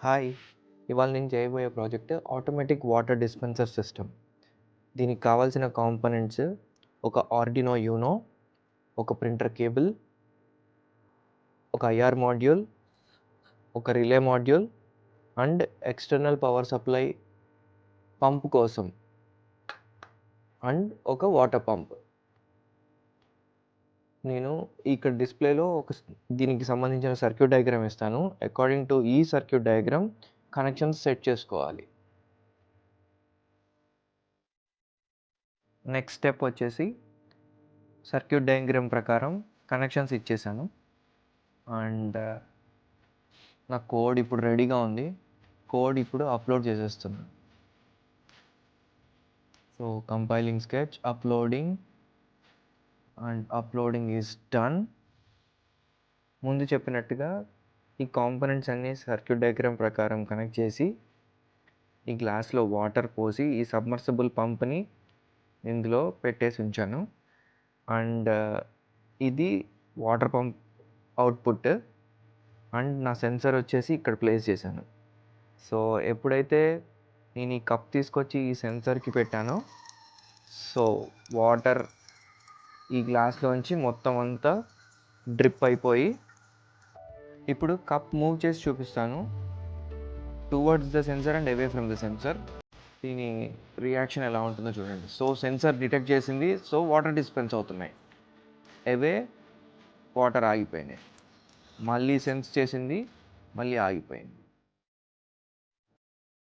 Hi! ఇవాళ నేను చేయబోయే project automatic water dispenser system. దీనికి కావాల్సిన కాంపోనెంట్స్ ఒక ఆర్డినో యూనో, ఒక ప్రింటర్ కేబుల్, ఒక ఐఆర్ మాడ్యూల్, ఒక relay module and external power supply pump కోసం అండ్ ఒక వాటర్ పంప్. నేను ఇక్కడ డిస్ప్లేలో దీనికి సంబంధించిన సర్క్యూట్ డయాగ్రామ్ ఇస్తాను. అకార్డింగ్ టు ఈ సర్క్యూట్ డయాగ్రామ్ కనెక్షన్స్ సెట్ చేసుకోవాలి. నెక్స్ట్ స్టెప్ వచ్చేసి సర్క్యూట్ డయాగ్రామ్ ప్రకారం కనెక్షన్స్ ఇచ్చేసాను అండ్ నా కోడ్ ఇప్పుడు రెడీగా ఉంది. కోడ్ ఇప్పుడు అప్లోడ్ చేసేస్తున్నాను. So compiling sketch, uploading and uploading is done. ముందు చెప్పినట్టుగా ఈ కాంపోనెంట్స్ అన్నీ సర్క్యూట్ డయాగ్రామ్ ప్రకారం కనెక్ట్ చేసి ఈ గ్లాస్లో వాటర్ పోసి ఈ సబ్మర్సిబుల్ పంప్ని ఇందులో పెట్టేసి ఉంచాను అండ్ ఇది వాటర్ పంప్ అవుట్పుట్ అండ్ నా సెన్సర్ వచ్చేసి ఇక్కడ ప్లేస్ చేశాను. సో ఎప్పుడైతే నేను ఈ కప్ తీసుకొచ్చి ఈ సెన్సర్కి పెట్టానో సో వాటర్ ఈ గ్లాస్లోంచి మొత్తం అంతా డ్రిప్ అయిపోయి, ఇప్పుడు కప్ మూవ్ చేసి చూపిస్తాను. Towards the sensor and away from the sensor. దీని రియాక్షన్ ఎలా ఉంటుందో చూడండి. సో సెన్సర్ డిటెక్ట్ చేసింది, సో వాటర్ డిస్పెన్స్ అవుతున్నాయి. అవే వాటర్ ఆగిపోయినాయి. మళ్ళీ సెన్స్ చేసింది, మళ్ళీ ఆగిపోయింది.